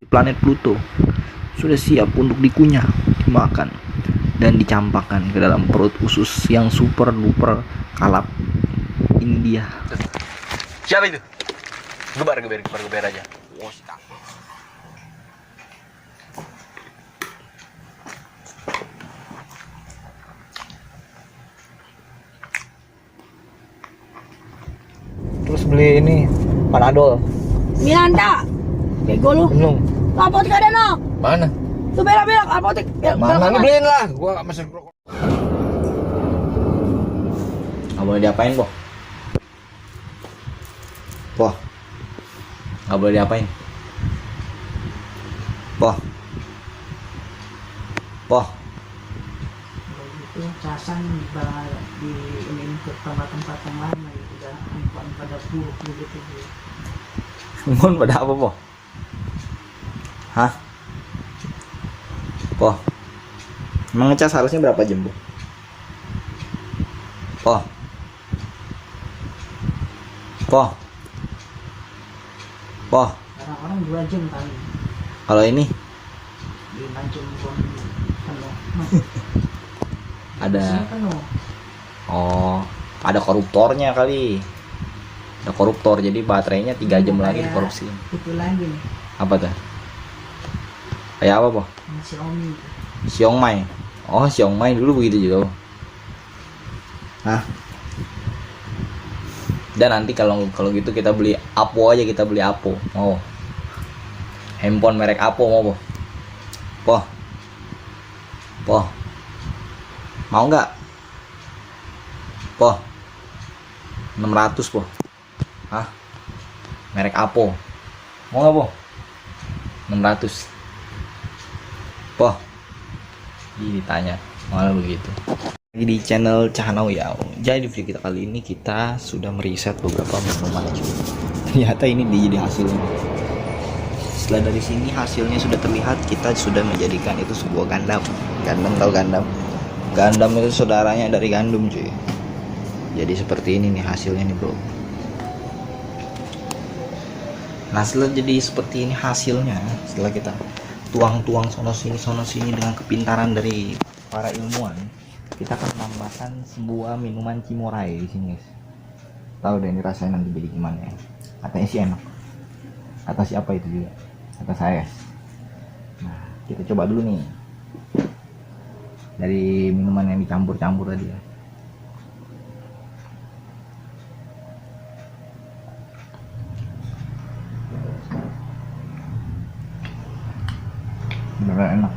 Planet Pluto sudah siap untuk dikunyah, dimakan, dan dicampakkan ke dalam perut usus yang super duper kalap India. Siapa itu? Gebar aja. Terus beli ini Panadol. Miranda, bego lu. Belum. Apotek ada no? Mana? Tuh belok apotek. Mana Lu beliin lah, gua gak mesen rokok. Nggak boleh diapain, Boh? Boh. Nggak boleh diapain. Boh. Boh. Itu casan di ini ke tempat-tempat yang lama gitu kan, pada buruk gitu. Ngun pada apa, Boh? Hah? Boh. Emang ngecas harusnya berapa jam, Boh? Boh. Boh. Boh. Orang-orang 2 jam kali. Kalau ini 5 jam pun penuh. ada Isinya penuh. oh, ada koruptornya kali. Ada koruptor jadi baterainya 3 jam lagi Kayak dikorupsi. Itu lagi nih, Apa tuh? Kayak apa, Boh? yang Xiaomi itu. Xiongmai. Oh, Xiongmai dulu begitu juga, Boh. Hah? Dan nanti kalau gitu kita beli Oppo aja, kita beli Oppo. Mau? Handphone merek Oppo mau, Boh? Boh. Boh. Mau nggak? Boh. 600, Boh. Hah? Merek Oppo. Mau nggak, Boh? 600. Boh. Ih, ditanya malah begitu. Lagi di channel Cahanau ya. Jadi video kita kali ini kita sudah meriset beberapa minuman. Ternyata ini jadi hasilnya. Setelah dari sini hasilnya sudah terlihat, kita sudah menjadikan itu sebuah Gundam. Gundam, tahu Gundam? Gundam itu saudaranya dari gandum, cuy. Jadi seperti ini nih hasilnya nih, bro. Nah, setelah jadi seperti ini hasilnya, setelah kita tuang-tuang sono sini dengan kepintaran dari para ilmuwan, kita akan menambahkan sebuah minuman Cimorai di sini, guys. Tahu deh ini rasanya nanti jadi gimana ya? Katanya sih enak. Kata siapa itu juga? Kata saya. Nah, kita coba dulu nih dari minuman yang dicampur-campur tadi ya. Beneran enak,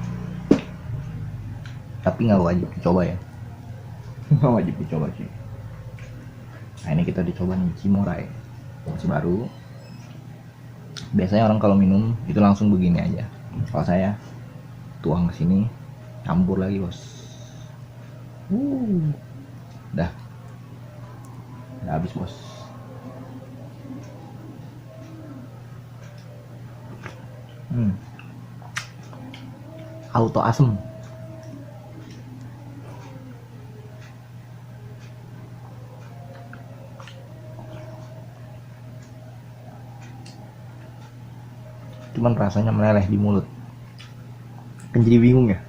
tapi nggak wajib dicoba ya. Nggak wajib dicoba sih. Nah, ini kita dicoba nih Cimorai, masih baru. Biasanya orang kalau minum itu langsung begini aja. Kalau saya tuang ke sini, campur lagi, bos. Udah habis, bos. Auto asem. Cuman rasanya meleleh di mulut. Kan jadi bingung ya.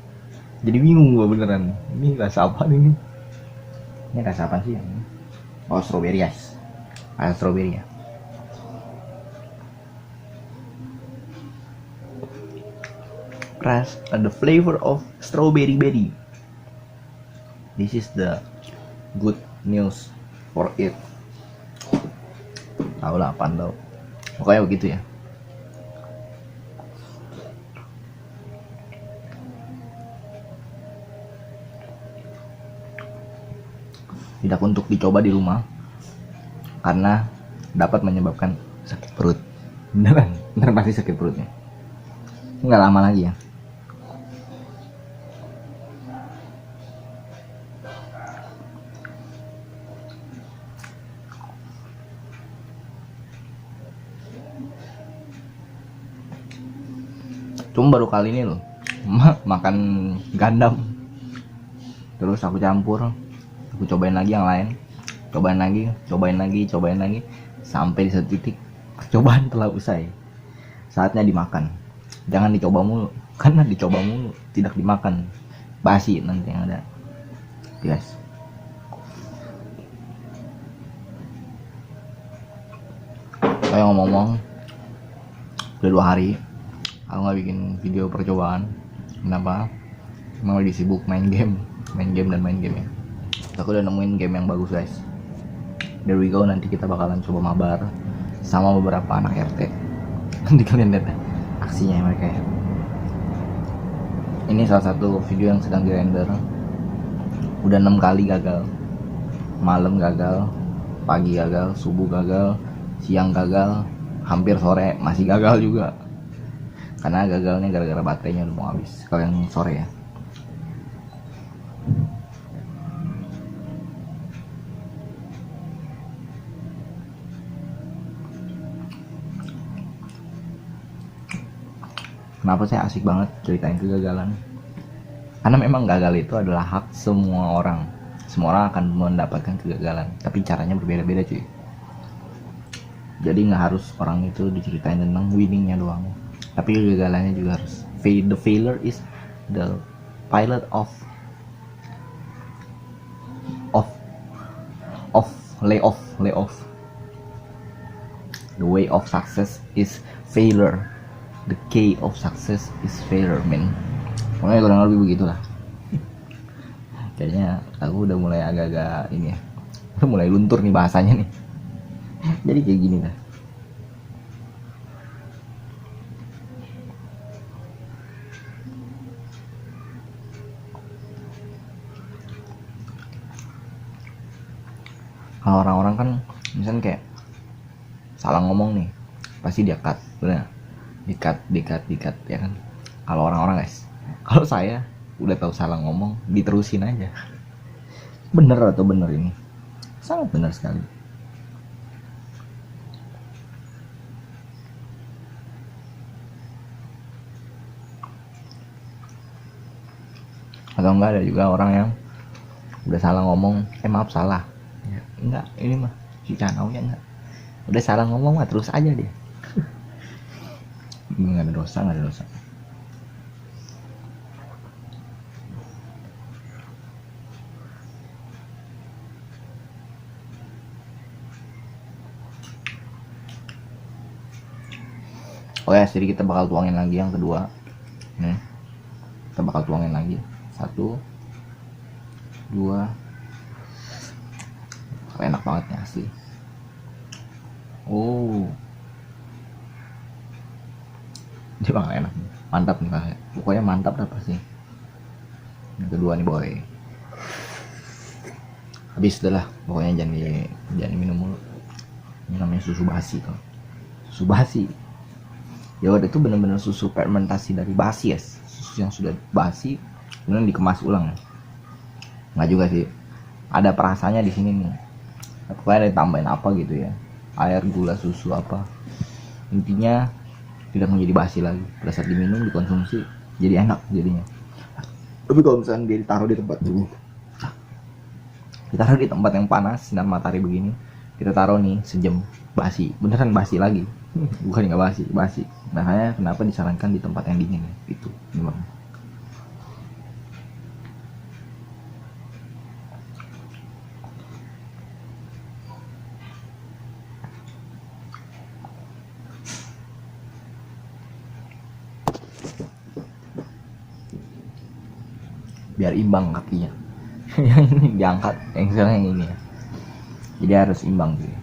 Jadi bingung gua beneran. Ini rasa apa ini? Ini rasa apa sih? Oh, strawberry, guys. Rasa strawberry ya. The flavor of strawberry berry. This is the good news for it. Tahu lah, apaan tau. Pokoknya begitu ya. Tidak untuk dicoba di rumah karena dapat menyebabkan sakit perut. Beneran pasti sakit perutnya. Nggak lama lagi ya. Cuma baru kali ini loh makan Gundam, terus aku campur, aku cobain lagi yang lain, cobain lagi, Sampai di satu titik percobaan telah usai, saatnya dimakan. Jangan dicoba mulu, karena dicoba mulu tidak dimakan basi nanti yang ada, guys. Kayak ngomong-ngomong, udah 2 hari aku nggak bikin video percobaan. Kenapa? Emang lagi sibuk main game ya. Aku udah nemuin game yang bagus, guys. There we go, nanti kita bakalan coba mabar sama beberapa anak RT. Nanti kalian lihat aksinya mereka ya. Ini salah satu video yang sedang dirender. Udah 6 kali gagal. Malam gagal, pagi gagal, subuh gagal, siang gagal, hampir sore masih gagal juga. Karena gagalnya gara-gara baterainya udah mau habis. Kalau yang sore ya. Kenapa saya asik banget ceritain kegagalan? Karena memang gagal itu adalah hak semua orang. Semua orang akan mendapatkan kegagalan, tapi caranya berbeda-beda, cuy. Jadi nggak harus orang itu diceritain tentang winningnya doang, tapi kegagalannya juga harus. The failure is the pilot of layoff. The way of success is failure. The key of success is failure, man. Pokoknya kurang lebih begitulah. Kayaknya aku udah mulai agak-agak ini ya, udah mulai luntur nih bahasanya nih. Jadi kayak gini lah. Kalau orang-orang kan misalnya kayak salah ngomong nih, pasti dia cut, bener? Dikat ya kan. Kalau orang-orang, guys, kalau saya udah tahu salah ngomong, diterusin aja. Bener atau bener ini? Sangat benar sekali. Atau enggak, ada juga orang yang udah salah ngomong, maaf salah ya, enggak, ini mah si Canau ya enggak, udah salah ngomong mah terus aja dia. Nggak ada dosa. Oh ya, jadi kita bakal tuangin lagi yang kedua. Kita bakal tuangin lagi 1, 2. Enak banget nih asli. Dia bakal enak nih. Mantap nih Pak. Pokoknya mantap dah pasti. Yang kedua nih boy. Habis dah lah. Pokoknya jangan minum mulu. Ini namanya susu basi kok. Susu basi. Ya udah, itu bener-bener susu fermentasi dari basi ya. Susu yang sudah basi kemudian dikemas ulang. Nggak juga sih. Ada perasanya di sini nih. Pokoknya ditambahin apa gitu ya. Air, gula, susu apa. Intinya tidak menjadi basi lagi. Pada saat diminum, dikonsumsi, jadi enak jadinya. Tapi kalau misalnya dia ditaruh di tempat dulu, ditaruh di tempat yang panas, sinar matahari begini, kita taruh nih sejam, basi, beneran basi lagi. Bukan nggak basi. Makanya kenapa disarankan di tempat yang dingin itu. Memang. Biar imbang kakinya. Yang ini diangkat, yang sekarang yang ini ya. Jadi harus imbang gitu.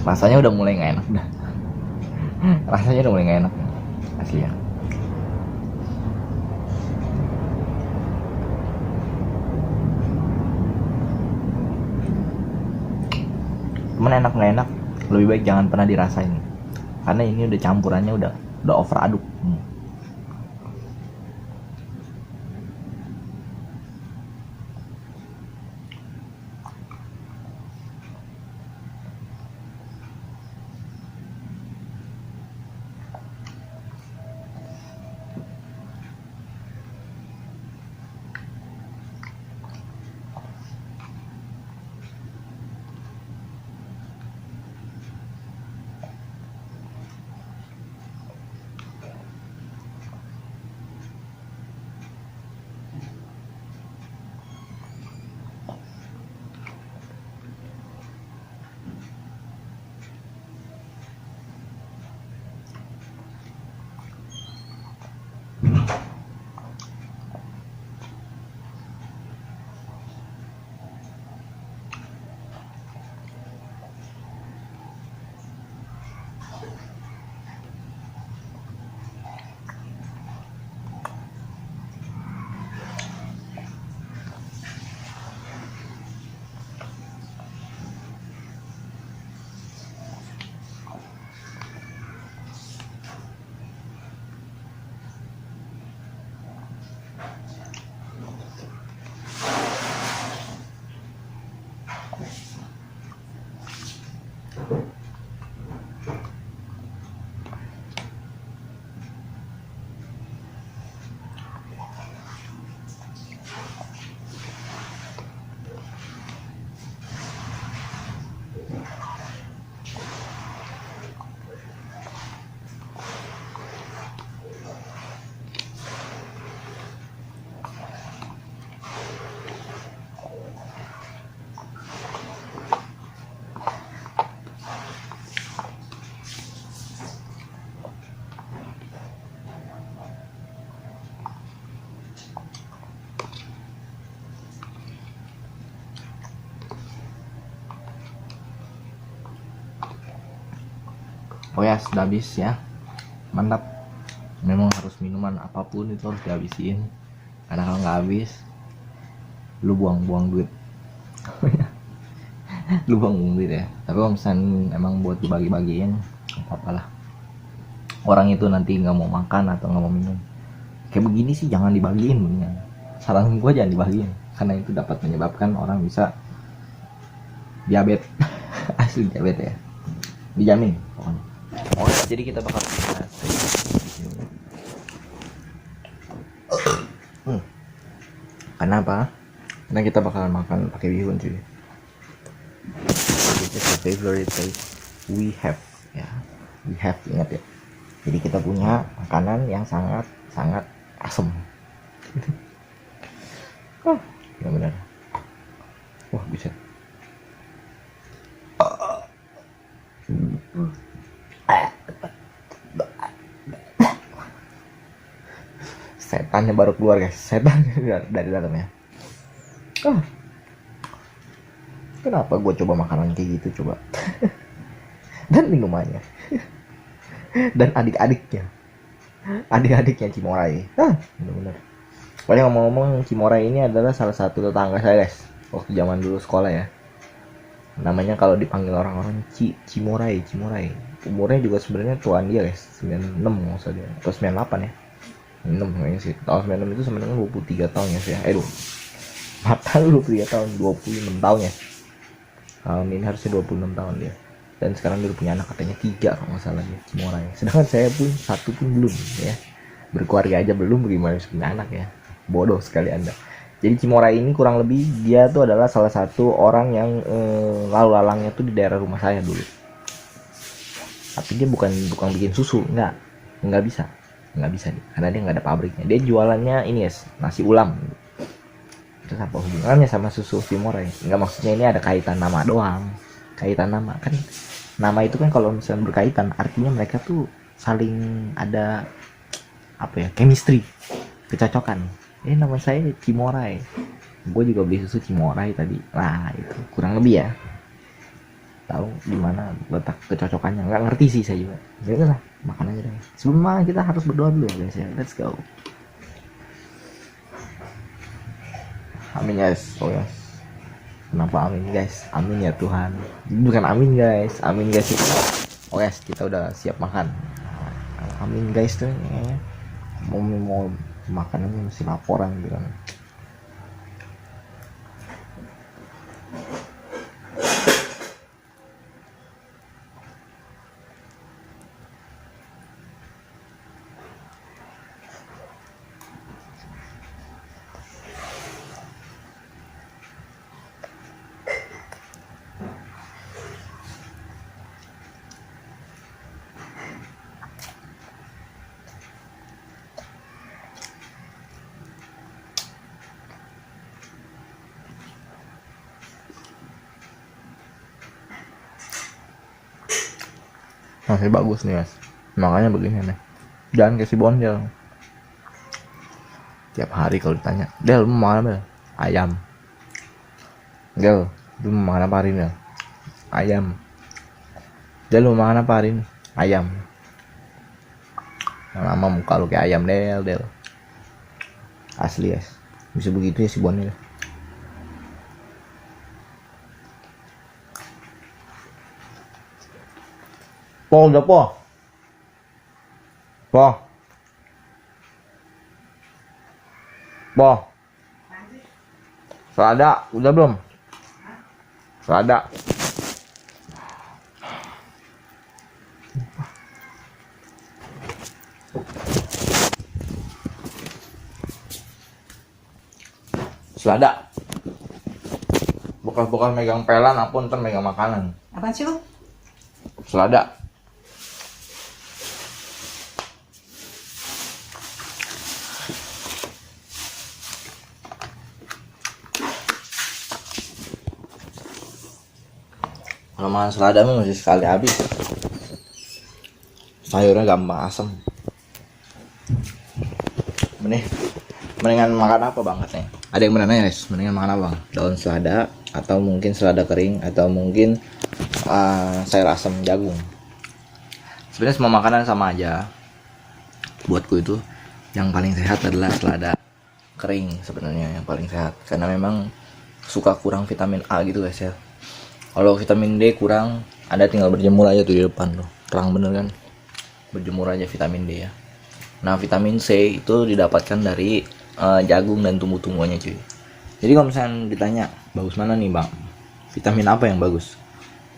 Rasanya udah mulai nggak enak dah. Rasanya udah mulai nggak enak asli ya. Cuman enak nggak enak, lebih baik jangan pernah dirasain. Karena ini udah campurannya udah over aduk. Oh ya, sudah habis ya. Mantap. Memang harus minuman apapun itu harus dihabisin. Karena kalau nggak habis, lu buang-buang duit. Lu buang-buang duit ya. Tapi kalau misalnya emang buat dibagi-bagiin, nggak apa-apa lah. Orang itu nanti nggak mau makan atau nggak mau minum. Kayak begini sih jangan dibagiin mendingan. Saran gue jangan dibagiin. Karena itu dapat menyebabkan orang bisa diabetes. Asli diabetes ya. Dijamin pokoknya. Oh, jadi kita bakal Kenapa? Karena kita bakalan makan pakai bihun cuy. This is the favorite taste we have ya. We have, ingat ya. Jadi kita punya makanan yang sangat asam. Benar-benar. Wah, bisa. Setannya baru keluar guys, setan dari dalamnya. Kenapa gue coba makanan kayak gitu coba? Dan minumannya, dan adik-adiknya Cimorai. Bener-bener. Pokoknya ngomong-ngomong, Cimorai ini adalah salah satu tetangga saya guys, waktu zaman dulu sekolah ya. Namanya kalau dipanggil orang-orang Cimorai. Umurnya juga sebenarnya tuaan dia guys, 96 nggak usah dia, atau 98 ya. 6 kayaknya sih. Tahun 96 itu sebenarnya 23 tahun ya sih ya. Mata 23 tahun, 26 tahun ya. Tahun ini harusnya 26 tahun dia. Dan sekarang dia punya anak katanya 3 kalau nggak salah dia, Cimorai. Sedangkan saya pun satu pun belum ya. Berkeluarga aja belum, bagaimana bisa punya anak ya. Bodoh sekali Anda. Jadi Cimorai ini kurang lebih dia tuh adalah salah satu orang yang lalu lalangnya tuh di daerah rumah saya dulu. Tapi dia bukan bikin susu, nggak bisa nih, karena dia nggak ada pabriknya. Dia jualannya ini ya, nasi ulam. Terus apa hubungannya sama susu Cimorai? Nggak, maksudnya ini ada kaitan nama doang. Kaitan nama kan, nama itu kan kalau misalnya berkaitan artinya mereka tuh saling ada apa ya, chemistry, kecocokan. Nama saya Cimorai, gue juga beli susu Cimorai tadi. Nah itu kurang lebih ya, tahu gimana letak kecocokannya. Nggak ngerti sih saya juga. Ya lah, makan aja deh. Sebelum makan kita harus berdoa dulu ya guys ya. Let's go. Amin guys. Oh yes. Kenapa amin guys? Amin ya Tuhan. Bukan amin guys. Amin guys itu. Oh yes, kita udah siap makan. Amin guys tuh kayaknya mau makanannya mesti laporan gitu kan. Masih bagus nih guys, makanya begini nih, jangan kasih bondel. Tiap hari kalau ditanya, Del mau makan apa? Ayam. Del, lu mau makan apa hari ini? Ayam. Del lu mau makan apa hari ini? Ayam. Lama muka lu kayak ayam Del. Asli guys, bisa begitu ya si bondel. Udah po. Selada, udah belum? Selada. Bekas megang pelan, apa ntar megang makanan. Apaan sih lu? Selada. Kalau makan selada mah masih sekali habis. Sayurnya gampang asam. Mendingan makan apa banget nih? Ada yang menanya guys, mendingan makan apa bang? Daun selada, atau mungkin selada kering, atau mungkin sayur asam jagung. Sebenarnya semua makanan sama aja. Buatku itu yang paling sehat adalah selada kering sebenarnya yang paling sehat, karena memang suka kurang vitamin A gitu guys ya. Kalau vitamin D kurang, Anda tinggal berjemur aja tuh di depan tuh, terang bener kan, berjemur aja vitamin D ya. Nah vitamin C itu didapatkan dari jagung dan tumbuh-tumbuhannya cuy. Jadi kalau misalnya ditanya bagus mana nih bang, vitamin apa yang bagus?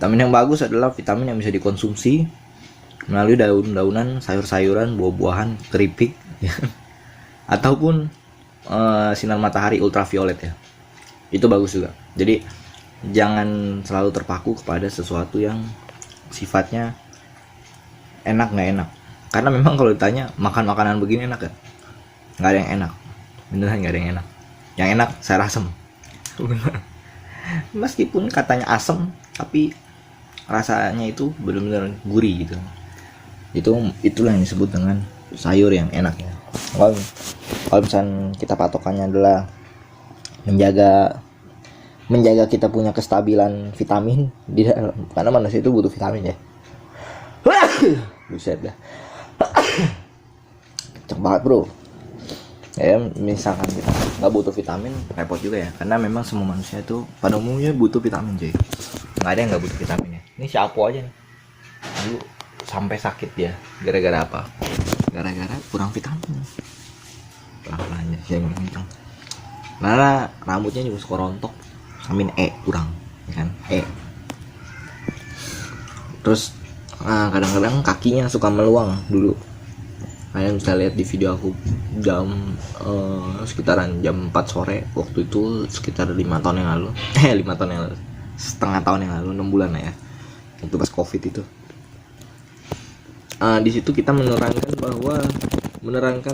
Vitamin yang bagus adalah vitamin yang bisa dikonsumsi melalui daun-daunan, sayur-sayuran, buah-buahan, keripik ya. Ataupun sinar matahari ultraviolet ya, itu bagus juga. Jadi jangan selalu terpaku kepada sesuatu yang sifatnya enak nggak enak, karena memang kalau ditanya makan makanan begini enak ya, nggak ada yang enak, beneran nggak ada yang enak. Yang enak sayur asem meskipun katanya asem tapi rasanya itu benar-benar gurih gitu. Itulah yang disebut dengan sayur yang enak ya. Kalau misalnya kita patokannya adalah menjaga kita punya kestabilan vitamin di dalam, karena manusia itu butuh vitamin ya. Buset dah. Kenceng banget bro. Ya misalkan kita nggak butuh vitamin repot juga ya, karena memang semua manusia itu pada umumnya butuh vitamin cuy. Nggak ada yang nggak butuh vitamin ya. Ini si Apo aja nih dulu sampai sakit dia gara-gara apa? Gara-gara kurang vitamin. Pelan-pelan aja yang kenceng. Karena rambutnya juga suka rontok, vitamin E kurang ya kan, E. Terus kadang-kadang kakinya suka meluang dulu. Kalian bisa lihat di video aku jam sekitaran jam 4 sore waktu itu, sekitar 5 tahun yang lalu 5 tahun yang lalu, setengah tahun yang lalu, 6 bulan lah ya, itu pas covid itu. Di situ kita menerangkan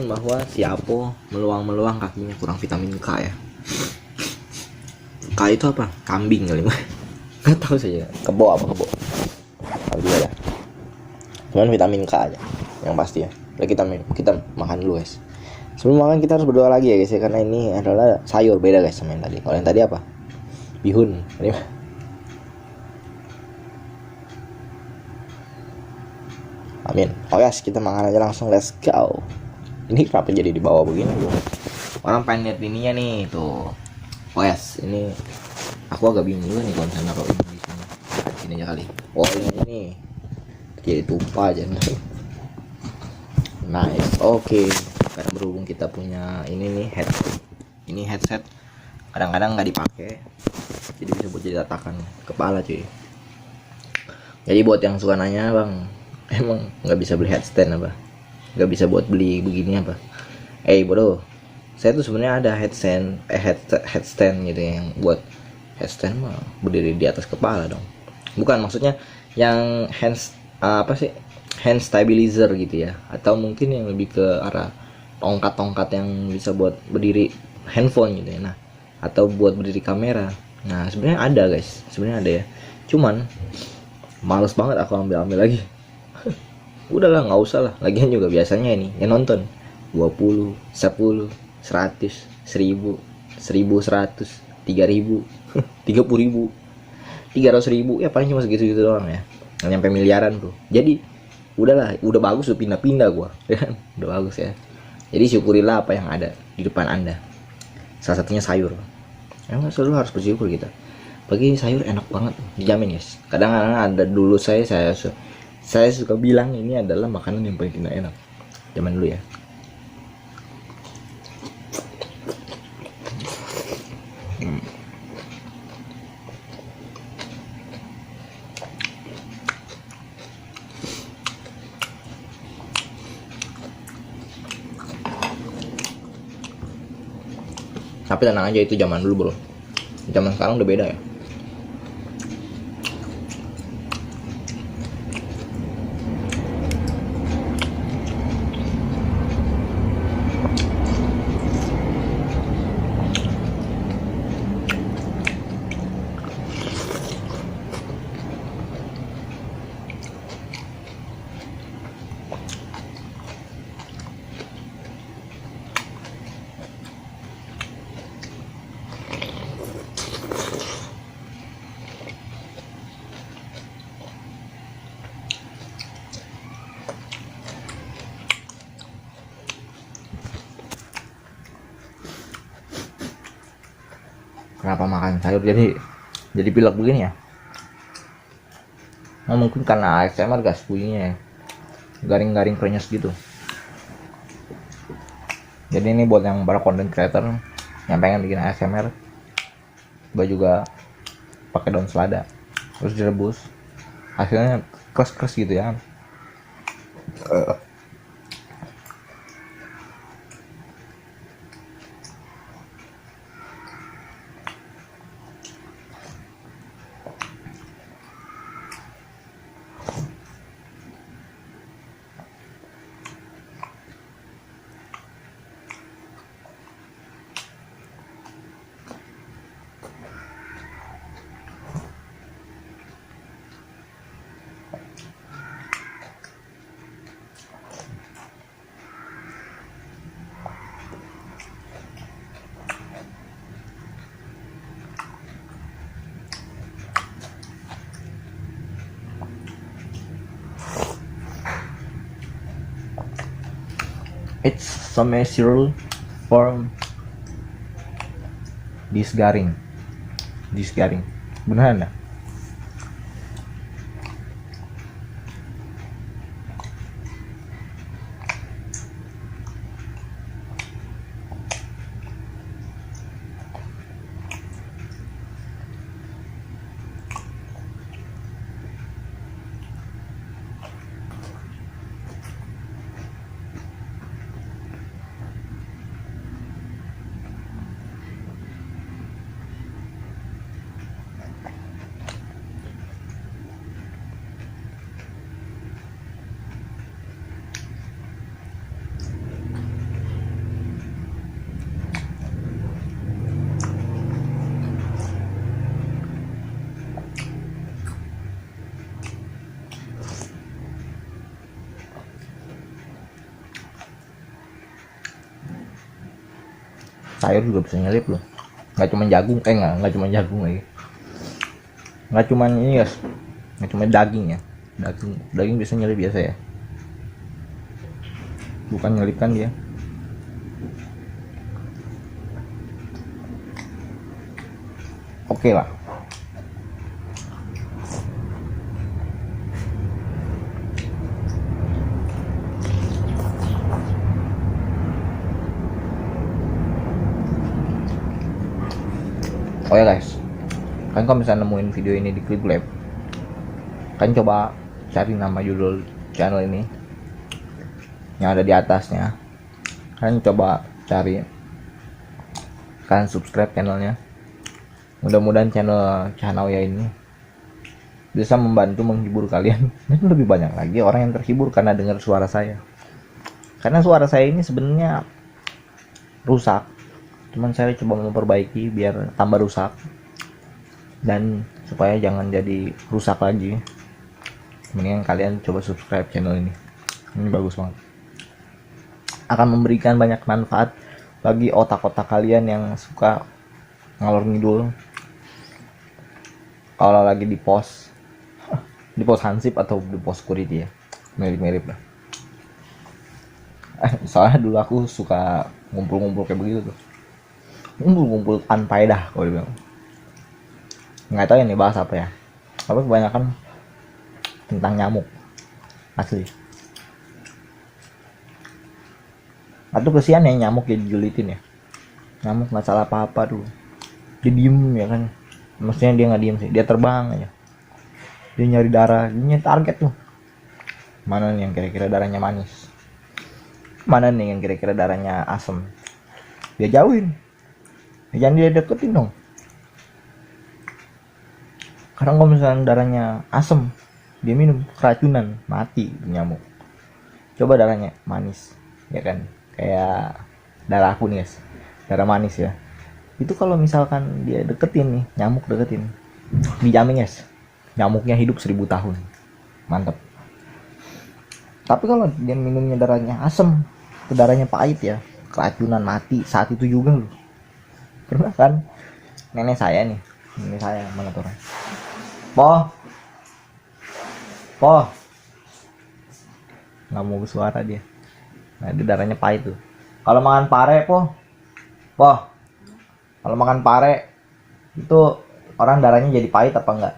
bahwa si Apo meluang kakinya kurang vitamin K ya. K itu apa? Kambing kali mah. Nggak tahu saja. Kebo tahu juga ya. Cuman vitamin K aja yang pasti ya. Udah kita makan dulu guys. Sebelum makan kita harus berdoa lagi ya guys ya, karena ini adalah sayur, beda guys sama yang tadi. Kalau yang tadi apa? Bihun. Ini mah. Amin. Oh yes, kita makan aja langsung, let's go. Ini kenapa jadi di bawah begini bro? Orang pengen lihat ininya nih tuh. Oh yes, ini aku agak bingung juga nih kalau misalnya naruh ini di sini. Sini aja kali. Oh ini jadi tumpah aja nih. Nice, oke. Karena berhubung kita punya ini nih headset, kadang-kadang nggak dipakai, jadi bisa buat jadi tatakan kepala cuy. Jadi buat yang suka nanya bang, emang nggak bisa beli headstand apa? Nggak bisa buat beli begini apa? Bodoh, saya tuh sebenarnya ada headstand gitu ya, yang buat headstand mah berdiri di atas kepala dong. Bukan, maksudnya yang hand stabilizer gitu ya, atau mungkin yang lebih ke arah tongkat-tongkat yang bisa buat berdiri handphone gitu ya. Nah, atau buat berdiri kamera. Nah, sebenarnya ada guys, sebenarnya ada ya. Cuman males banget aku ambil lagi. Udahlah, nggak usah lah. Lagian juga biasanya ini yang nonton 20, 10, 100, 1000, 1100, 3000, 30.000, 300.000, ya paling cuma segitu-gitu doang ya. Nggak nyampe miliaran tuh. Jadi udahlah, udah bagus tuh pindah-pindah gua, ya kan? Udah bagus ya. Jadi syukurilah apa yang ada di depan Anda. Salah satunya sayur. Emang selalu harus bersyukur kita. Bagi sayur enak banget, dijamin guys. Kadang-kadang ada dulu saya suka bilang ini adalah makanan yang paling tidak enak. Zaman dulu ya. Tapi tenang aja, itu zaman dulu bro. Zaman sekarang udah beda ya. kenapa makan sayur jadi pilek begini ya. Nah, mungkin karena ASMR gas bunyinya ya, garing-garing krenyes gitu. Jadi ini buat yang para content creator yang pengen bikin ASMR, coba juga pakai daun selada terus direbus, hasilnya kres-kres gitu ya. It's so natural for this garing beneran dah. Sayur juga bisa nyelip loh, nggak cuma jagung, nggak cuma jagung lagi, nggak cuma ini guys, nggak cuma daging ya, daging bisa nyelip biasa ya, bukan nyelip kan dia. Oke lah. Oh ya guys, kan kalau misalnya nemuin video ini di Clip Lab, kan coba cari nama judul channel ini yang ada di atasnya, kan coba cari, kan subscribe channelnya. Mudah-mudahan channel Cahanauya ini bisa membantu menghibur kalian dan lebih banyak lagi orang yang terhibur karena dengar suara saya. Karena suara saya ini sebenarnya rusak, cuman saya coba memperbaiki biar tambah rusak dan supaya jangan jadi rusak lagi. Mendingan kalian coba subscribe channel ini bagus banget, akan memberikan banyak manfaat bagi otak-otak kalian yang suka ngalor ngidul kalau lagi di pos Hansip atau di pos security ya, mirip-mirip lah. Soalnya dulu aku suka ngumpul-ngumpul kayak begitu tuh, ngumpul anfaedah kalau dibilang. Nggak tahu ini bahas apa ya, tapi kebanyakan tentang nyamuk asli. Atau kesian ya nyamuk jadi julitin ya, nyamuk nggak salah apa-apa tuh, dia diem ya kan, maksudnya dia nggak diem sih, dia terbang aja, dia nyari darah, dia target tuh, mana nih yang kira-kira darahnya manis, mana nih yang kira-kira darahnya asem, dia jauhin. Jangan dia deketin dong. Karena kalau misalnya darahnya asem, dia minum keracunan, mati nyamuk. Coba darahnya manis, ya kan? Kayak darah aku nih guys, darah manis ya. Itu kalau misalkan dia deketin nih, nyamuk deketin, dijamin guys, nyamuknya hidup 1000 tahun, mantap. Tapi kalau dia minumnya darahnya asem, darahnya pahit ya, keracunan, mati saat itu juga loh. Pernah kan nenek saya mana tuh orang, po nggak mau bersuara dia, nah itu darahnya pahit tuh. Kalau makan pare kalau makan pare itu orang darahnya jadi pahit apa enggak?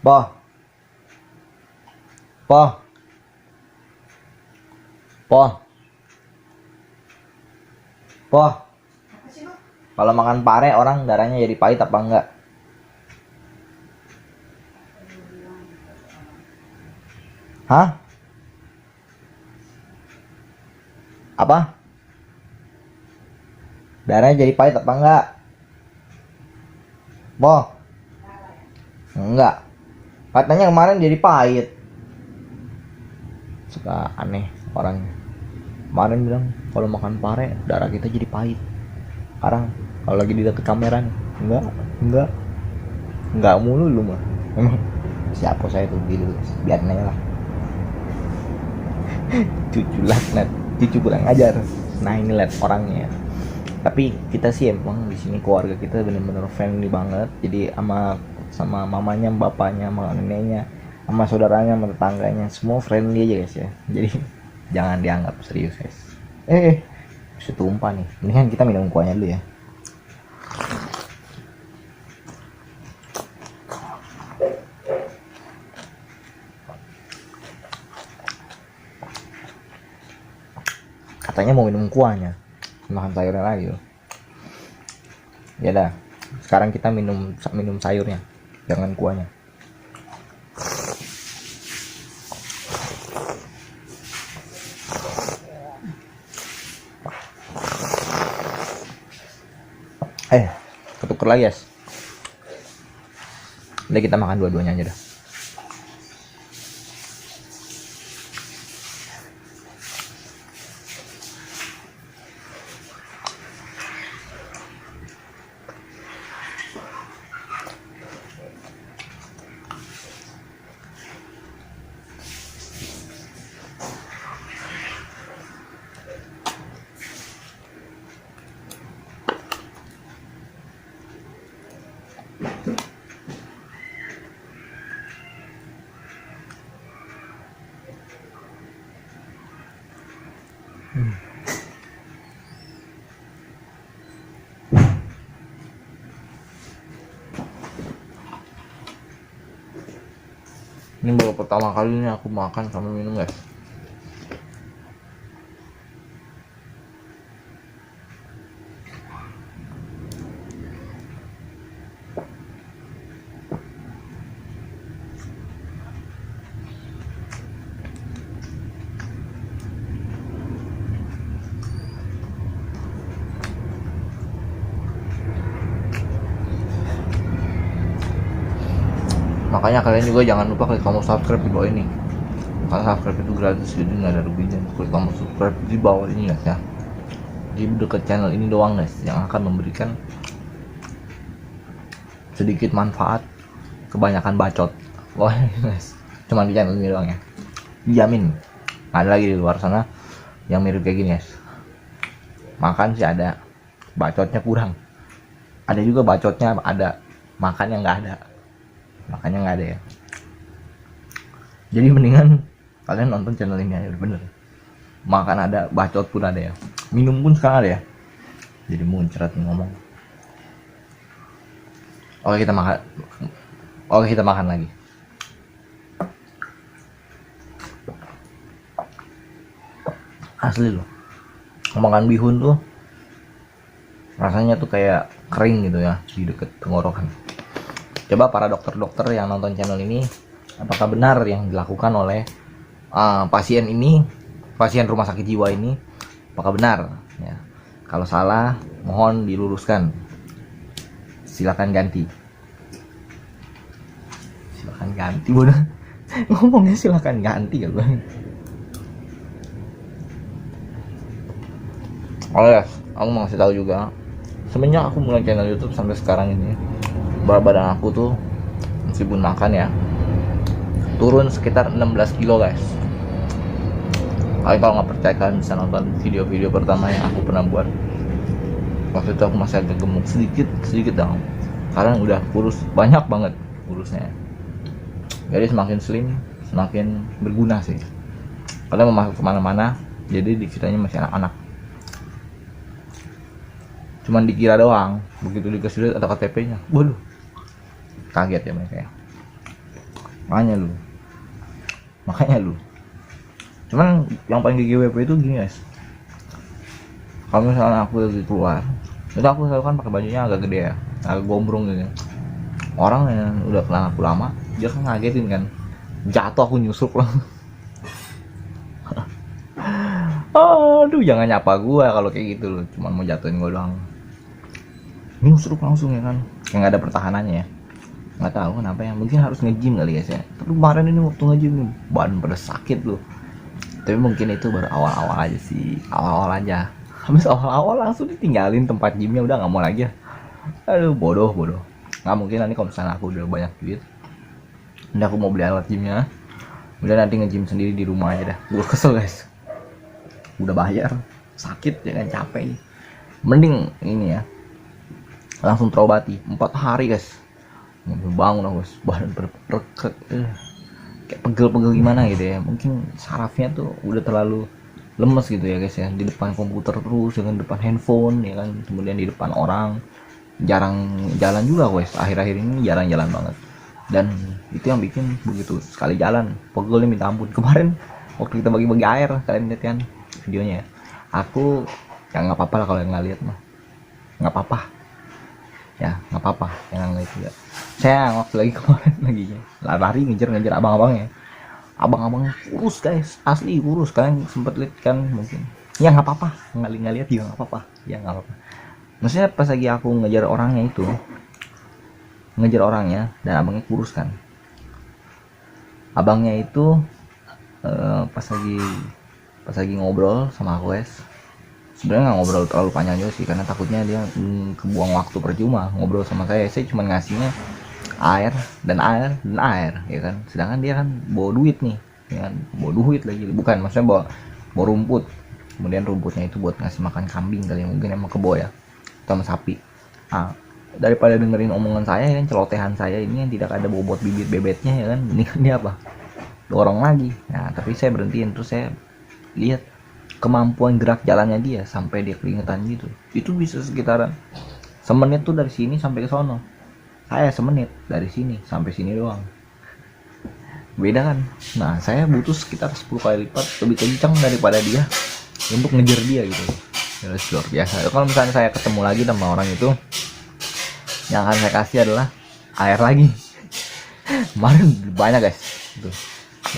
Poh. Poh. Poh. Poh. Kalau makan pare orang darahnya jadi pahit apa enggak? Hah? Apa? Darahnya jadi pahit apa enggak? Poh. Enggak. Katanya kemarin jadi pahit. Suka aneh orangnya. Kemarin bilang kalau makan pare darah kita jadi pahit. Sekarang kalau lagi di dekat kamera nih, enggak mulu lu mah. Emang siapa saya tuh gitu, biar aja lah. Cucu laknat, cucu kurang ajar. Nah ini lihat orangnya. Tapi kita sih emang di sini keluarga kita benar-benar friendly banget. Jadi sama mamanya, bapaknya, sama neneknya, sama saudaranya, sama tetangganya, semua friendly aja guys ya. Jadi jangan dianggap serius guys. Tumpah nih. Mendingan kita minum kuahnya dulu ya. Katanya mau minum kuahnya, makan sayurnya lagi loh. Ya dah. Sekarang kita minum sayurnya, jangan kuahnya. Ketuker lagi guys. Udah kita makan dua-duanya aja dah. Ini baru pertama kalinya aku makan sama minum guys. Makanya kalian juga jangan lupa klik tombol subscribe di bawah ini, karena subscribe itu gratis, jadi nggak ada ruginya. Klik tombol subscribe di bawah ini guys ya, di dekat channel ini doang guys, yang akan memberikan sedikit manfaat, kebanyakan bacot. Wah guys, cuma di channel ini doang ya, dijamin. Ada lagi di luar sana yang mirip kayak gini guys. Makan sih ada, bacotnya kurang. Ada juga bacotnya ada, makannya nggak ada. Makanya nggak ada ya. Jadi mendingan kalian nonton channel ini aja, bener. Makan ada, bacot pun ada ya. Minum pun sekarang ada ya. Jadi muncrat ngomong. Oke kita makan lagi. Asli loh. Makan bihun tuh rasanya tuh kayak kering gitu ya di deket tenggorokan. Coba para dokter-dokter yang nonton channel ini, apakah benar yang dilakukan oleh pasien ini, pasien rumah sakit jiwa ini, apakah benar? Ya. Kalau salah, mohon diluruskan. Silakan ganti. Silakan ganti, bodoh. Ngomongnya silakan ganti ya, Bang. Oh ya, aku mau ngasih tahu juga. Semenjak aku mulai channel YouTube sampai sekarang ini, berat badan aku tuh meskipun makan ya turun sekitar 16 kilo guys. Kalian kalau nggak percaya kalian bisa nonton video-video pertama yang aku pernah buat. Waktu itu aku masih agak gemuk sedikit dong. Sekarang udah kurus, banyak banget kurusnya. Jadi semakin slim semakin berguna sih. Kalian mau masuk kemana-mana, jadi dikiranya masih anak-anak. cuman dikira doang. Begitu dikasih lihat ada KTP-nya, waduh, kaget ya mereka ya. Makanya lu cuman yang paling GGWP itu gini guys, kalau misalnya aku lagi keluar itu aku selalu kan pakai bajunya agak gede ya, agak gombrong gitu. Orang yang udah kenal aku lama dia kan ngagetin kan, jatuh aku nyusruk lah. Aduh, jangan nyapa gua kalau kayak gitu loh, cuman mau jatuhin gua doang, nyusruk langsung ya kan, kayak nggak ada pertahanannya ya. Nggak tahu kenapa ya, mungkin harus nge-gym kali guys ya. Tapi kemarin ini waktu nge-gym nih badan pada sakit loh, tapi mungkin itu baru awal-awal aja sih, awal-awal aja. Habis awal-awal langsung ditinggalin tempat gymnya, udah nggak mau lagi ya. Aduh, bodoh. Nggak mungkin nanti kalau misalnya aku udah banyak duit, nanti aku mau beli alat gymnya, udah nanti nge-gym sendiri di rumah aja dah. Gue kesel guys, udah bayar sakit ya kan, capek nih. Mending ini ya langsung terobati 4 hari guys, bangun aku guys, badan kayak pegel-pegel gimana gitu ya. Mungkin sarafnya tuh udah terlalu lemes gitu ya guys ya, di depan komputer terus, dengan depan handphone ya kan, kemudian di depan orang, jarang jalan juga guys. Akhir-akhir ini jarang jalan banget, dan itu yang bikin begitu sekali jalan pegelnya minta ampun. Kemarin waktu kita bagi-bagi air, kalian lihat kan videonya ya, aku ya nggak apa-apa lah kalau yang nggak lihat mah, nggak apa-apa ya, nggak apa-apa yang nggak lihat. Saya waktu lagi kemarin lari ngejar abang-abangnya, abang-abang kurus guys, asli kurus. Kalian sempet lihat kan mungkin ya, nggak apa-apa, nggak lihat juga nggak apa-apa ya, nggak apa-apa. Maksudnya pas lagi aku ngejar orangnya dan abangnya kurus kan, abangnya itu pas lagi ngobrol sama aku guys, sebenarnya nggak ngobrol terlalu panjang juga sih, karena takutnya dia kebuang waktu percuma ngobrol sama saya cuma ngasihnya air ya kan. Sedangkan dia kan bawa duit nih ya kan, bawa duit lagi, bukan maksudnya bawa rumput, kemudian rumputnya itu buat ngasih makan kambing kali ya, mungkin emang kebo ya, sama sapi. Nah, daripada dengerin omongan saya ya kan, celotehan saya ini yang tidak ada bobot bibit bebetnya ya kan, ini kan dia apa, dorong lagi. Nah tapi saya berhentiin, terus saya lihat kemampuan gerak jalannya dia sampai dia keringetan gitu, itu bisa sekitaran semenit tuh dari sini sampai ke sono. Saya semenit dari sini sampai sini doang, beda kan. Nah saya butuh sekitar 10 kali lipat lebih kencang daripada dia untuk ngejar dia gitu. Ya, luar biasa. Kalau misalnya saya ketemu lagi sama orang itu, yang akan saya kasih adalah air lagi. Kemarin banyak guys, tuh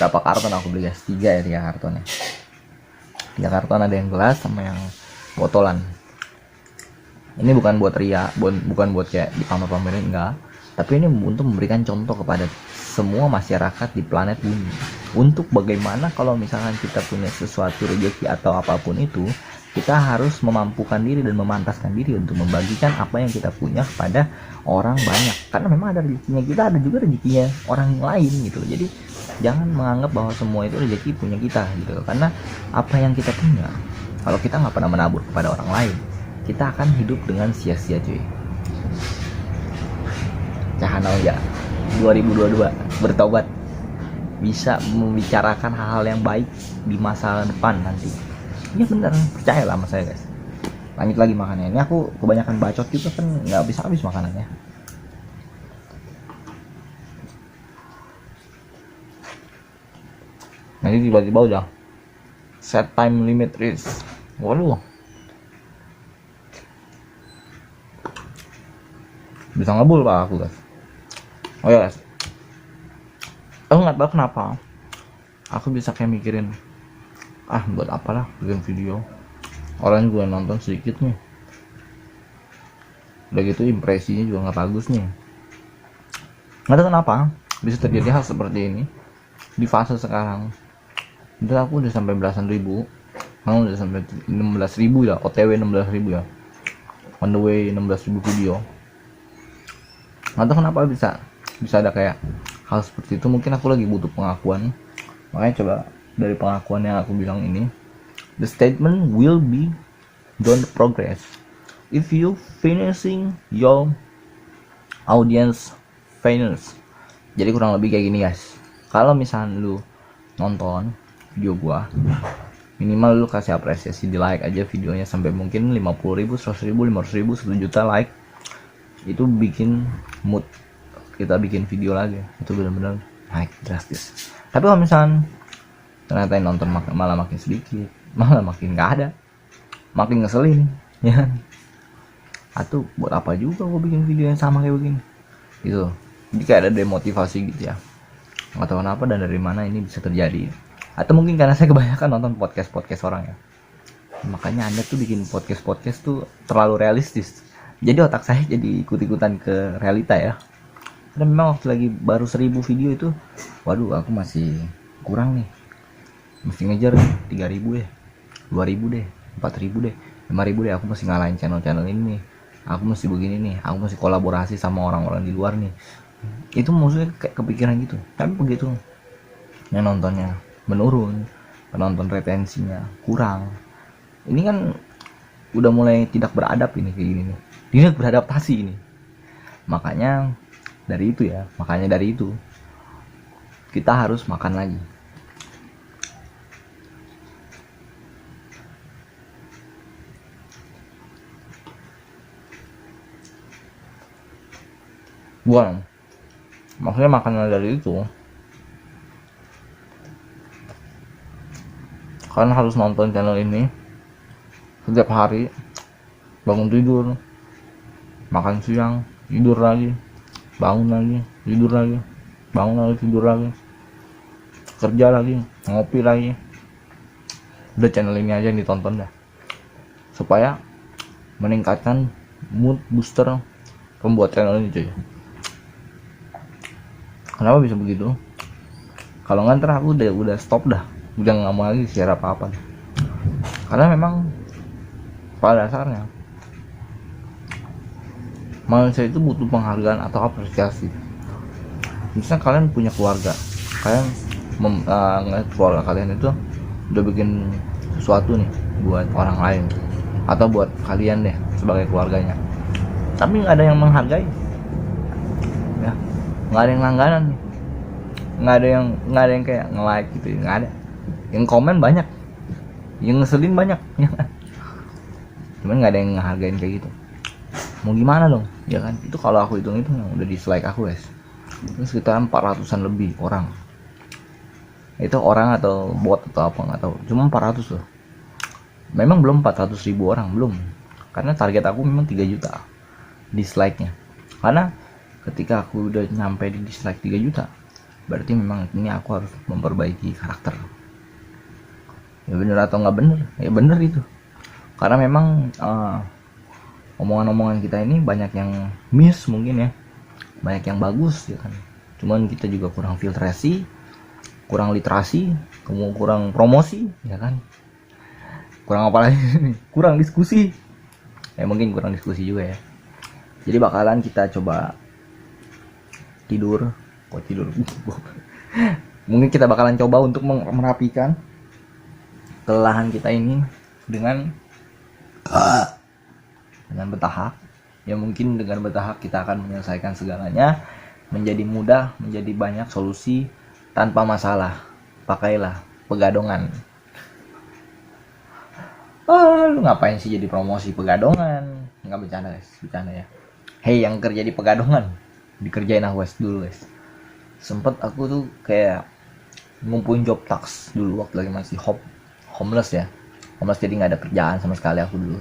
berapa karton aku beli guys, 3 karton ya, 3 karton, ada yang gelas sama yang botolan. Ini bukan buat ria, bukan buat kayak dipamer-pamerin, enggak, tapi ini untuk memberikan contoh kepada semua masyarakat di planet bumi, untuk bagaimana kalau misalkan kita punya sesuatu rezeki atau apapun itu, kita harus memampukan diri dan memantaskan diri untuk membagikan apa yang kita punya kepada orang banyak. Karena memang ada rezekinya kita, ada juga rezekinya orang lain gitu. Jadi jangan menganggap bahwa semua itu rezeki punya kita gitu, karena apa yang kita punya, kalau kita nggak pernah menabur kepada orang lain, kita akan hidup dengan sia-sia cuy. Cahanau ya 2022 bertobat, bisa membicarakan hal-hal yang baik di masa depan nanti. Ya bener, percayalah sama saya guys. Lanjut lagi makannya. Ini aku kebanyakan bacot juga kan, nggak habis makanannya. Nanti tiba-tiba udah set time limit reach. Waduh, bisa ngebul pak aku guys. Oh ya guys, aku nggak tahu kenapa aku bisa kayak mikirin, buat apalah bikin video, orang juga nonton sedikit nih, udah gitu impresinya juga nggak bagus nih. Nggak tahu kenapa bisa terjadi hal seperti ini di fase sekarang. Udah aku udah sampai belasan ribu, aku udah sampai 16.000 ya, OTW 16.000 ya, on the way 16.000 video. Nggak tahu kenapa bisa ada kayak hal seperti itu. Mungkin aku lagi butuh pengakuan, makanya coba dari pengakuan yang aku bilang ini, the statement will be don't progress if you finishing your audience finish. Jadi kurang lebih kayak gini guys, kalau misalnya lu nonton video gua minimal lu kasih apresiasi di like aja videonya sampai mungkin 50.000, 100.000, 500.000, 1 juta like. Itu bikin mood kita bikin video lagi, itu benar-benar naik drastis. Tapi kalau misalnya ternyata yang nonton malah makin sedikit, malah makin nggak ada, makin ngeselin ya. Atau buat apa juga gue bikin video yang sama kayak begini gitu. Jadi kayak ada demotivasi gitu ya, nggak tahu kenapa dan dari mana ini bisa terjadi. Atau mungkin karena saya kebanyakan nonton podcast orang ya, makanya anda tuh bikin podcast tuh terlalu realistis, jadi otak saya jadi ikut-ikutan ke realita ya. Karena memang waktu lagi baru 1000 video itu, waduh aku masih kurang nih, mesti ngejar 3.000 deh, 2.000 deh, 4.000 deh, 5.000 deh. Aku masih ngalahin channel ini nih, aku mesti begini nih, aku mesti kolaborasi sama orang-orang di luar nih. Itu maksudnya kayak kepikiran gitu. Tapi begitu yang nontonnya menurun, penonton retensinya kurang, ini kan udah mulai tidak beradab ini kayak gini nih, tidak beradaptasi ini. Makanya dari itu kita harus makan lagi. Bukan, maksudnya makanan dari itu kalian harus nonton channel ini setiap hari, bangun tidur, makan siang, tidur lagi, bangun lagi, tidur lagi, bangun lagi, tidur lagi, kerja lagi, ngopi lagi. Udah channel ini aja yang ditonton dah, supaya meningkatkan mood booster pembuat channel ini cuy. Kenapa bisa begitu? Kalau nggak ntar aku udah stop dah, udah nggak mau lagi share apa-apa. Karena memang pada dasarnya manusia itu butuh penghargaan atau apresiasi. Misalnya kalian punya keluarga, kalian ngeliat keluarga kalian itu udah bikin sesuatu nih buat orang lain atau buat kalian deh sebagai keluarganya, tapi nggak ada yang menghargai ya, nggak ada yang langganan nih, nggak ada yang kayak nge-like gitu, nggak ada. Yang komen banyak, yang ngeselin banyak ya kan? Cuman nggak ada yang ngehargain kayak gitu. Mau gimana dong ya kan? Itu kalau aku hitung yang udah dislike aku guys, itu sekitar 400-an lebih orang. Itu orang atau bot atau apa nggak tahu, cuma 400 loh. Memang belum 400.000 orang, belum, karena target aku memang 3 juta dislike-nya. Karena ketika aku udah nyampe di dislike 3 juta, berarti memang ini aku harus memperbaiki karakter. Ya bener atau nggak bener? Ya bener itu. Karena memang omongan-omongan kita ini banyak yang miss mungkin ya, banyak yang bagus ya kan. Cuman kita juga kurang filtrasi, kurang literasi, kurang promosi ya kan. Kurang apa lagi nih? Kurang diskusi. Ya mungkin kurang diskusi juga ya. Jadi bakalan kita coba tidur. Mungkin kita bakalan coba untuk merapikan kelelahan kita ini dengan bertahap. Ya mungkin dengan bertahap kita akan menyelesaikan segalanya menjadi mudah, menjadi banyak solusi tanpa masalah. Pakailah pegadongan. Lu ngapain sih jadi promosi pegadongan? Nggak, bercanda guys, bercanda ya. Hey, yang kerja di pegadongan, dikerjain aku guys dulu guys. Sempet aku tuh kayak ngumpulin job tax dulu waktu lagi masih homeless ya. Homeless, jadi nggak ada kerjaan sama sekali aku dulu.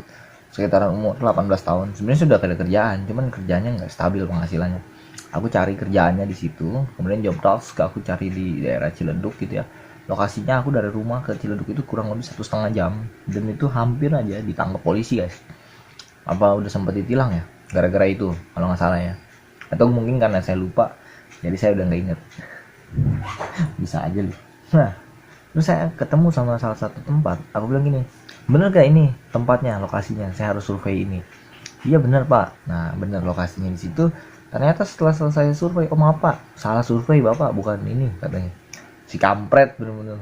Sekitaran umur 18 tahun. Sebenarnya sudah ada kerjaan, cuman kerjanya nggak stabil penghasilannya. Aku cari kerjaannya di situ, kemudian job tax aku cari di daerah Ciledug gitu ya. Lokasinya aku dari rumah ke Ciledug itu kurang lebih 1,5 jam, dan itu hampir aja ditangkap polisi guys. Apa udah sempat ditilang ya gara-gara itu kalau nggak salah ya, atau mungkin karena saya lupa jadi saya udah nggak inget. Bisa aja lu. Nah, terus saya ketemu sama salah satu tempat, aku bilang gini, bener gak ini tempatnya, lokasinya, saya harus survei ini. Iya bener pak. Nah bener lokasinya di situ. Ternyata setelah selesai survei, oh maaf pak, salah survei bapak, bukan ini katanya. Si kampret bener-bener.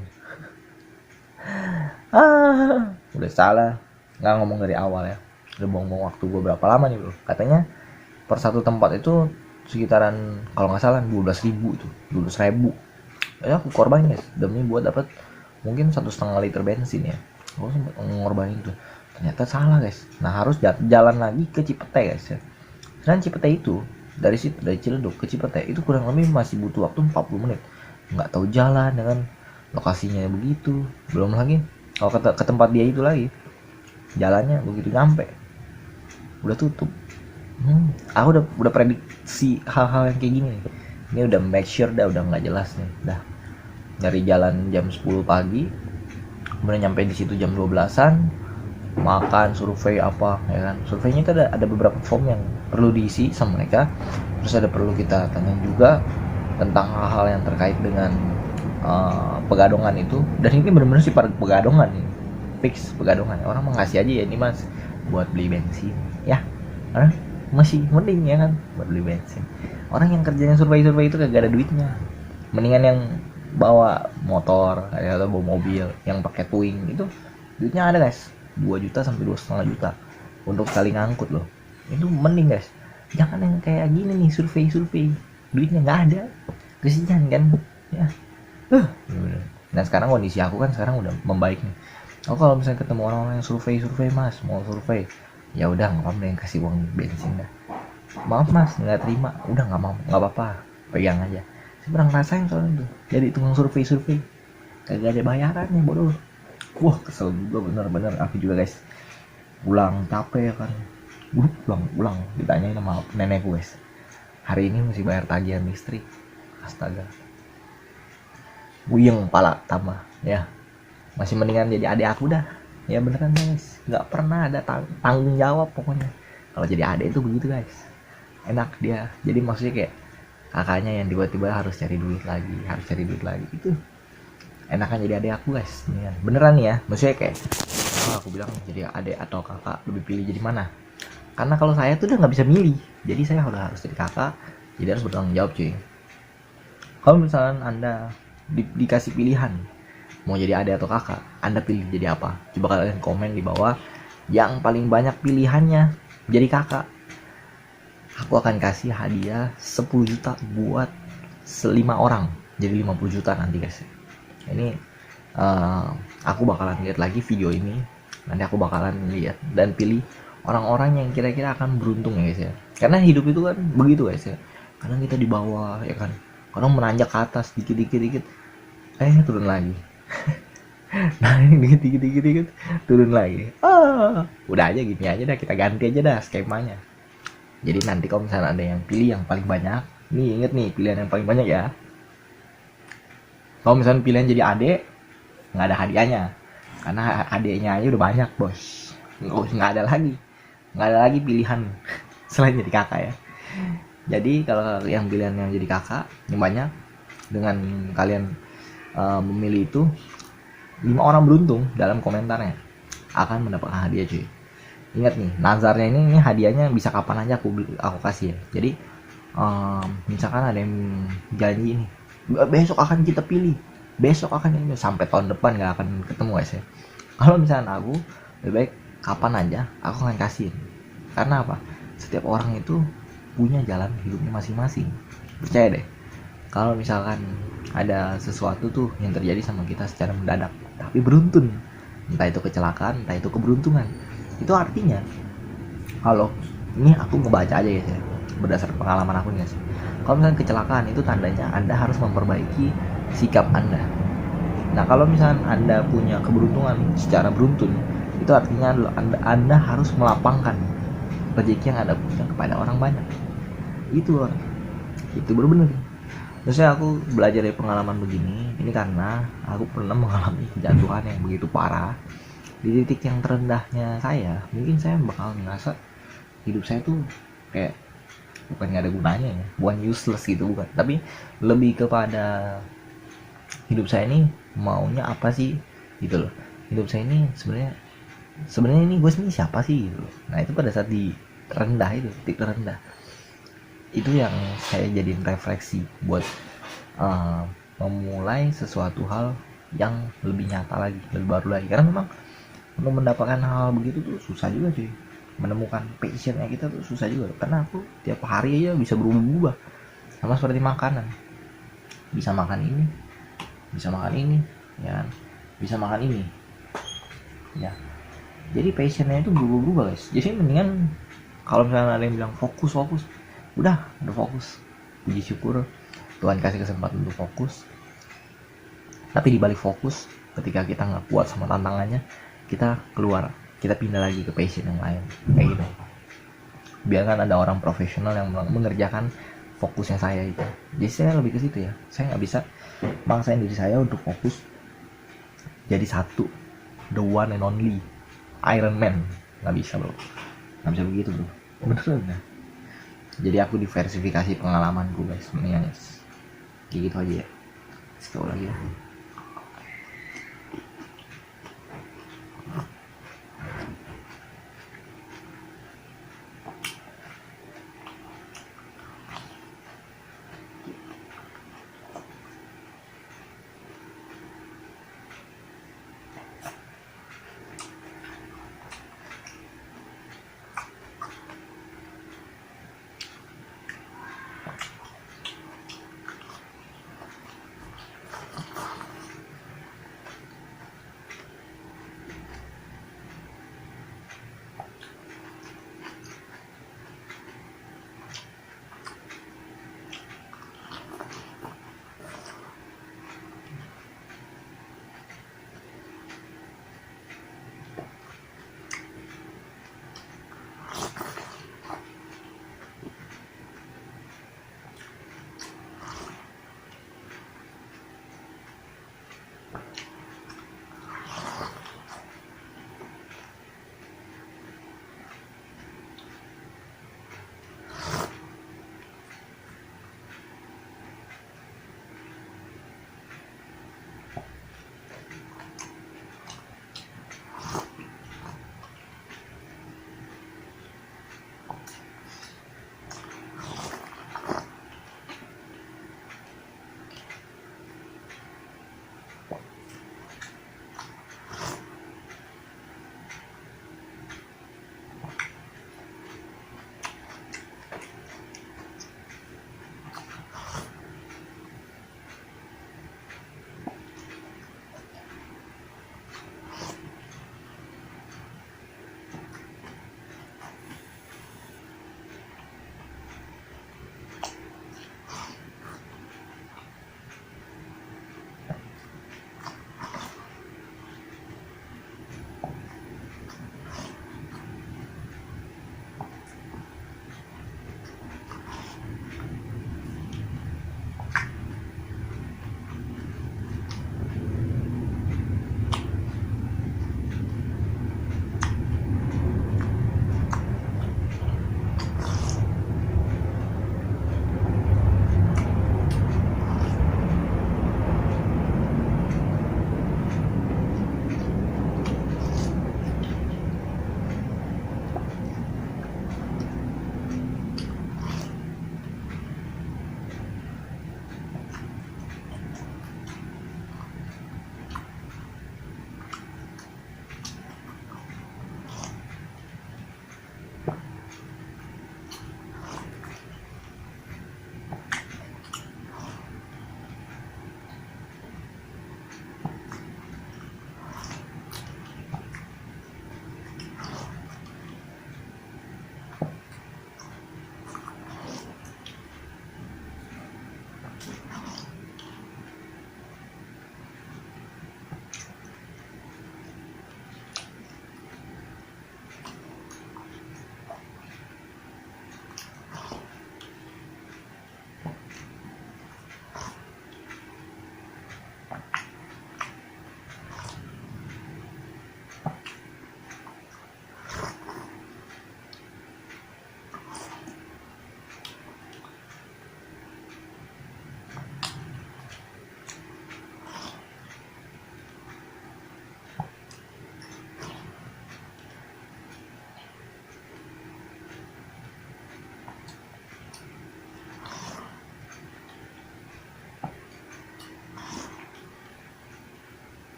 Udah salah, nggak ngomong dari awal ya. Udah buang-buang waktu gue berapa lama nih bro. Katanya per satu tempat itu sekitaran kalau nggak salah 12.000 itu, 12.000. Ya aku korbanin guys demi buat dapat mungkin 1,5 liter bensin ya. Aku sempat ngorbanin tuh, ternyata salah guys. Nah harus jalan lagi ke Cipete guys ya. Dan Cipete itu dari situ, dari Ciledug ke Cipete itu kurang lebih masih butuh waktu 40 menit. Nggak tahu jalan dengan lokasinya begitu, belum lagi kalau ke tempat dia itu lagi jalannya begitu nyampe udah tutup. Aku udah prediksi hal-hal yang kayak gini nih. Ini udah make sure udah nggak jelas nih. Dah dari jalan jam 10 pagi, kemudian nyampe di situ jam 12-an, makan, survei apa ya kan. Surveinya itu ada beberapa form yang perlu diisi sama mereka. Terus ada perlu kita tanya juga tentang hal-hal yang terkait dengan pegadongan itu. Dan ini benar-benar sih pada pegadongan ini. Fix pegadongan. Orang mengasih aja ya ini Mas buat beli bensin. Ya. Masih mending ya kan buat beli bensin. Orang yang kerjanya survei itu kagak ada duitnya. Mendingan yang bawa motor atau bawa mobil yang pakai puing itu duitnya ada guys, 2 juta sampai 2,5 juta untuk sekali ngangkut loh. Itu mending guys, jangan yang kayak gini nih survei duitnya nggak ada, kesian kan ya. Nah sekarang kondisi aku kan sekarang udah membaik nih. Aku kalau misalnya ketemu orang-orang yang survei Mas mau survei, ya udah nggak apa-apa yang kasih uang bensin dah. Maaf Mas nggak terima, udah nggak mau, nggak apa-apa, pegang aja. Saya pernah ngerasain soalnya tuh jadi tukang survei kagak ada bayarannya bodoh. Wah kesel juga bener-bener. Aku juga guys pulang capek ya kan, pulang ditanyain sama nenekku guys, hari ini mesti bayar tagihan listrik. Astaga, buyeng pala tambah ya. Masih mendingan jadi adik aku dah ya, beneran guys, nggak pernah ada tanggung jawab pokoknya. Kalau jadi adik itu begitu guys, enak dia. Jadi maksudnya kayak kakaknya yang tiba-tiba harus cari duit lagi itu enakan jadi adik aku guys. Beneran nih ya, maksudnya kayak aku bilang jadi adik atau kakak lebih pilih jadi mana, karena kalau saya tuh udah nggak bisa milih, jadi saya harus jadi kakak, jadi harus bertanggung jawab cuy. Kalau misalnya anda dikasih pilihan mau jadi adik atau kakak, anda pilih jadi apa? Coba kalian komen di bawah. Yang paling banyak pilihannya jadi kakak, aku akan kasih hadiah 10 juta buat 5 orang, jadi 50 juta nanti guys. Ini aku bakalan lihat lagi video ini, nanti aku bakalan lihat dan pilih orang-orang yang kira-kira akan beruntung ya guys ya. Karena hidup itu kan begitu guys ya, kadang kita di bawah ya kan, kadang menanjak ke atas dikit turun lagi. Nah ini dikit turun lagi. Udah aja gini aja dah, kita ganti aja dah skemanya. Jadi nanti kalau misalnya ada yang pilih yang paling banyak, nih inget nih pilihan yang paling banyak ya. Kalau misalnya pilihan jadi adik, nggak ada hadiahnya, karena adiknya aja udah banyak bos. Nggak ada lagi pilihan selain jadi kakak ya. Jadi kalau yang pilihan yang jadi kakak yang banyak, dengan kalian memilih itu 5 orang beruntung dalam komentarnya akan mendapatkan hadiah cuy. Ingat nih, nazarnya ini hadiahnya bisa kapan aja aku kasih ya. Jadi misalkan ada yang janji nih, besok akan kita pilih, besok akan ini, sampai tahun depan nggak akan ketemu guys ya. Kalau misalkan aku lebih baik kapan aja aku akan kasih. Karena apa? Setiap orang itu punya jalan hidupnya masing-masing. Percaya deh, kalau misalkan ada sesuatu tuh yang terjadi sama kita secara mendadak tapi beruntun, entah itu kecelakaan, entah itu keberuntungan, itu artinya kalau ini aku ngebaca aja ya berdasarkan pengalaman aku nih guys. Kalau misalnya kecelakaan itu tandanya Anda harus memperbaiki sikap Anda. Nah kalau misalnya Anda punya keberuntungan secara beruntun, itu artinya Anda harus melapangkan rezeki yang Anda punya kepada orang banyak. Itu benar-benar. Terusnya aku belajar dari pengalaman begini, ini karena aku pernah mengalami kejatuhan yang begitu parah. Di titik yang terendahnya saya, mungkin saya bakal ngerasa hidup saya tuh kayak bukan gak ada gunanya ya, bukan useless gitu, bukan, tapi lebih kepada hidup saya ini maunya apa sih gitu loh. Hidup saya ini sebenarnya ini gue sendiri siapa sih gitu loh. Nah itu pada saat di terendah itu, titik terendah itu yang saya jadiin refleksi buat memulai sesuatu hal yang lebih nyata lagi, lebih baru lagi. Karena memang untuk mendapatkan hal begitu tuh susah juga cuy, menemukan passionnya kita tuh susah juga. Karena aku tiap hari aja bisa berubah-ubah, sama seperti makanan, bisa makan ini ya kan. bisa makan ini ya. Jadi passionnya itu berubah guys. Jadi mendingan kalau misalnya ada yang bilang fokus, udah fokus, puji syukur Tuhan kasih kesempatan untuk fokus. Tapi di balik fokus, ketika kita nggak kuat sama tantangannya, kita keluar, kita pindah lagi ke passion yang lain, kayak gitu. Biarkan ada orang profesional yang mengerjakan fokusnya saya itu. Jadi saya lebih ke situ ya. Saya nggak bisa maksain diri saya untuk fokus jadi satu, the one and only Iron Man. Nggak bisa bro, nggak bisa begitu bro, beneran ya. Jadi aku diversifikasi pengalamanku guys, sebenarnya guys. Kayak gitu aja ya. Let's go lagi ya.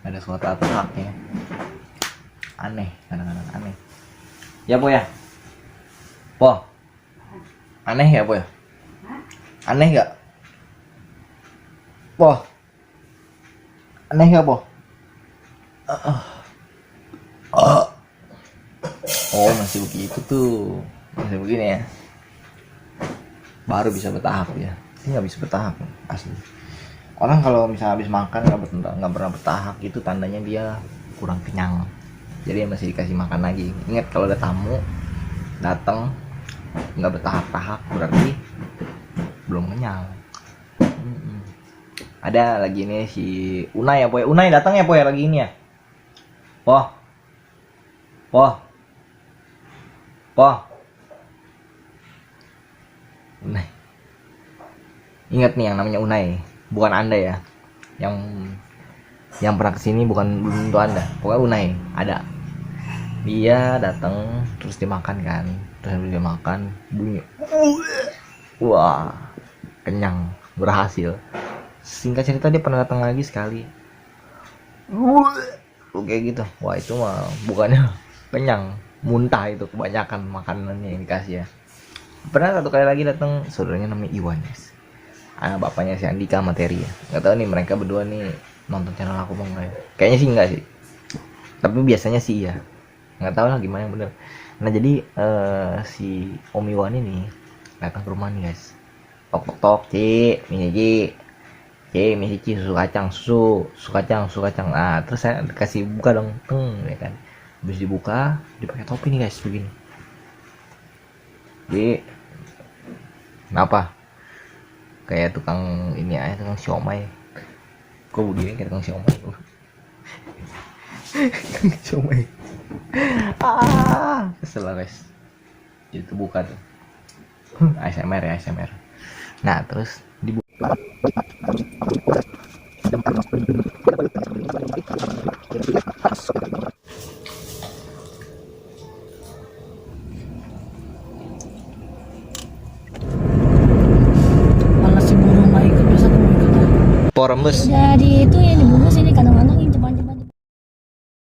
Ada suara teriaknya. Aneh, kadang-kadang aneh. Ya po ya? Po? Aneh ya po ya? Aneh gak? Po? Aneh gak po? Oh masih begitu tuh. Masih begini ya. Baru bisa bertahap ya. Ini nggak bisa bertahap asli. Orang kalau misalnya habis makan nggak pernah bertahap gitu, tandanya dia kurang kenyang. Jadi masih dikasih makan lagi. Ingat kalau ada tamu datang nggak bertahap-tahap berarti belum kenyang. Ada lagi nih si Unai ya po ya. Unai datang ya po ya lagi ini ya. Po. Unai. Ingat nih yang namanya Unai, bukan Anda ya. Yang pernah kesini bukan belum tentu Anda. Pokoknya Unai ada. Dia datang terus dimakan kan. Terus dia makan bunyi. Wah, kenyang, berhasil. Singkat cerita dia pernah datang lagi sekali. Kayak gitu. Wah, itu mah bukannya kenyang, muntah itu kebanyakan makanannya yang dikasih ya. Pernah satu kali lagi datang saudaranya namanya Iwan, guys. Bapaknya si Andika materi ya. Nggak tahu nih mereka berdua nih nonton channel aku mau nggak ya? Kayaknya sih enggak sih. Tapi biasanya sih iya. Nggak tahu lah gimana yang bener. Nah jadi si Om Iwan ini datang ke rumah nih guys. Tok, Ci, misi Ci, susu kacang. Nah terus saya kasih buka dong, ya kan. Habis dibuka, dipakai topi nih guys begini. Jadi kenapa? Kayak tukang ini aja, tukang siomay. Kok begini kayak tukang siomay? Siomay. Kesel lah guys. Itu buka tuh. ASMR ya, ASMR. Nah terus dibuka. Malah si burung mah ikut, biasa burung ikut. Porembes. Jadi itu yang dibungkus ini kadang-kadang yang